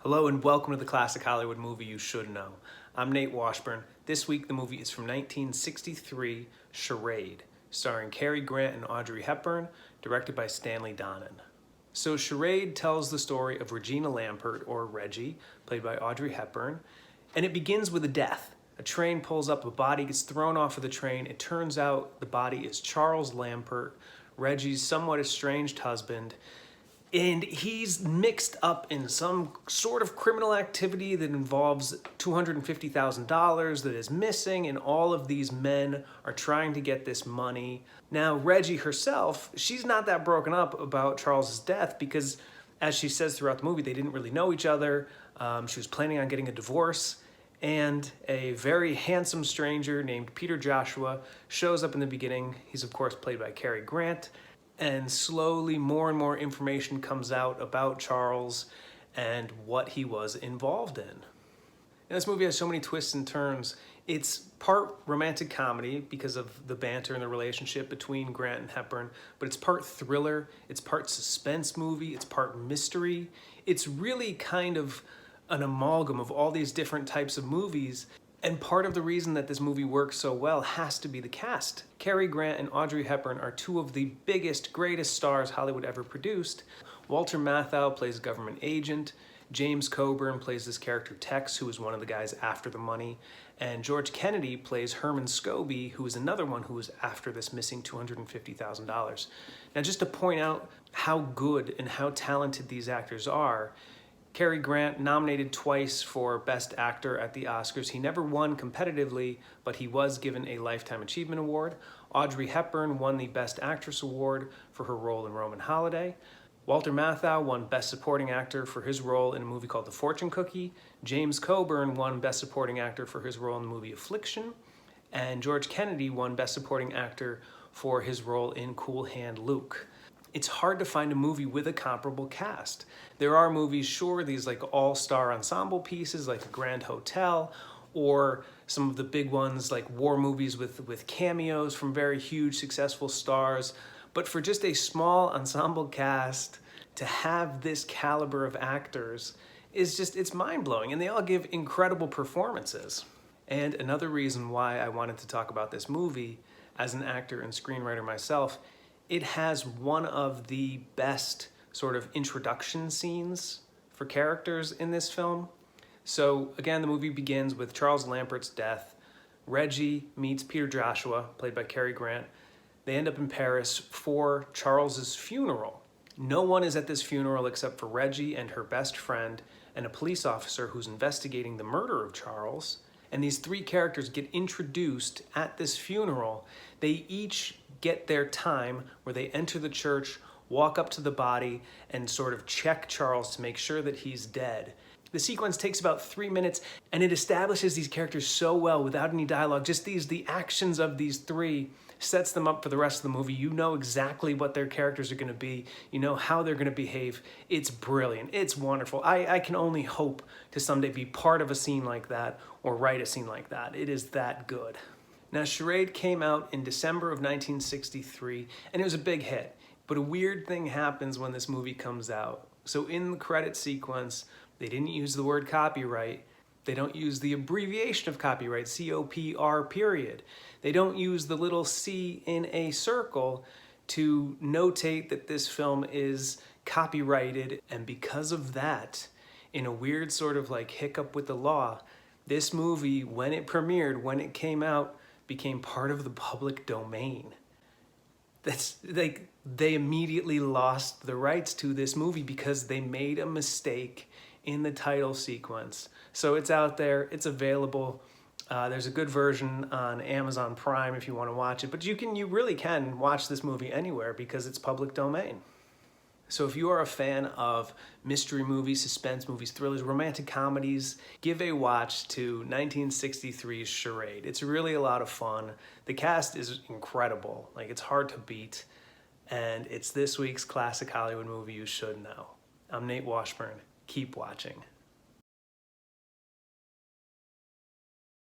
Hello and welcome to the Classic Hollywood Movie You Should Know. I'm Nate Washburn. This week the movie is from 1963, Charade, starring Cary Grant and Audrey Hepburn, directed by Stanley Donen. So Charade tells the story of Regina Lampert, or Reggie, played by Audrey Hepburn, and it begins with a death. A train pulls up, a body gets thrown off of the train. It turns out the body is Charles Lampert, Reggie's somewhat estranged husband, and he's mixed up in some sort of criminal activity that involves $250,000 that is missing, and all of these men are trying to get this money. Now, Reggie herself, she's not that broken up about Charles's death because, as she says throughout the movie, they didn't really know each other. She was planning on getting a divorce, and a very handsome stranger named Peter Joshua shows up in the beginning. He's, of course, played by Cary Grant. And slowly more and more information comes out about Charles and what he was involved in. And this movie has so many twists and turns. It's part romantic comedy because of the banter and the relationship between Grant and Hepburn, but it's part thriller, it's part suspense movie, it's part mystery. It's really kind of an amalgam of all these different types of movies. And part of the reason that this movie works so well has to be the cast. Cary Grant and Audrey Hepburn are two of the biggest, greatest stars Hollywood ever produced. Walter Matthau plays a government agent. James Coburn plays this character Tex, who is one of the guys after the money. And George Kennedy plays Herman Scobie, who is another one who is after this missing $250,000. Now, just to point out how good and how talented these actors are, Cary Grant nominated twice for Best Actor at the Oscars. He never won competitively, but he was given a Lifetime Achievement Award. Audrey Hepburn won the Best Actress Award for her role in Roman Holiday. Walter Matthau won Best Supporting Actor for his role in a movie called The Fortune Cookie. James Coburn won Best Supporting Actor for his role in the movie Affliction. And George Kennedy won Best Supporting Actor for his role in Cool Hand Luke. It's hard to find a movie with a comparable cast. There are movies, sure, these like all-star ensemble pieces like Grand Hotel, or some of the big ones like war movies with cameos from very huge, successful stars. But for just a small ensemble cast to have this caliber of actors is just, it's mind-blowing, and they all give incredible performances. And another reason why I wanted to talk about this movie, as an actor and screenwriter myself, it has one of the best sort of introduction scenes for characters in this film. So again, the movie begins with Charles Lampert's death. Reggie meets Peter Joshua, played by Cary Grant. They end up in Paris for Charles's funeral. No one is at this funeral except for Reggie and her best friend and a police officer who's investigating the murder of Charles. And these three characters get introduced at this funeral. They each get their time where they enter the church, walk up to the body, and sort of check Charles to make sure that he's dead. The sequence takes about 3 minutes, and it establishes these characters so well without any dialogue. Just the actions of these three sets them up for the rest of the movie. You know exactly what their characters are going to be. You know how they're going to behave. It's brilliant. It's wonderful. I can only hope to someday be part of a scene like that or write a scene like that. It is that good. Now, Charade came out in December of 1963, and it was a big hit. But a weird thing happens when this movie comes out. So in the credit sequence, they didn't use the word copyright. They don't use the abbreviation of copyright, C-O-P-R period. They don't use the little C in a circle to notate that this film is copyrighted. And because of that, in a weird sort of like hiccup with the law, this movie, when it premiered, when it came out, became part of the public domain. That's like, they immediately lost the rights to this movie because they made a mistake in the title sequence. So it's out there, it's available. There's a good version on Amazon Prime if you want to watch it, but you really can watch this movie anywhere because it's public domain. So if you are a fan of mystery movies, suspense movies, thrillers, romantic comedies, give a watch to 1963's Charade. It's really a lot of fun. The cast is incredible. Like, it's hard to beat. And it's this week's Classic Hollywood Movie You Should Know. I'm Nate Washburn. Keep watching.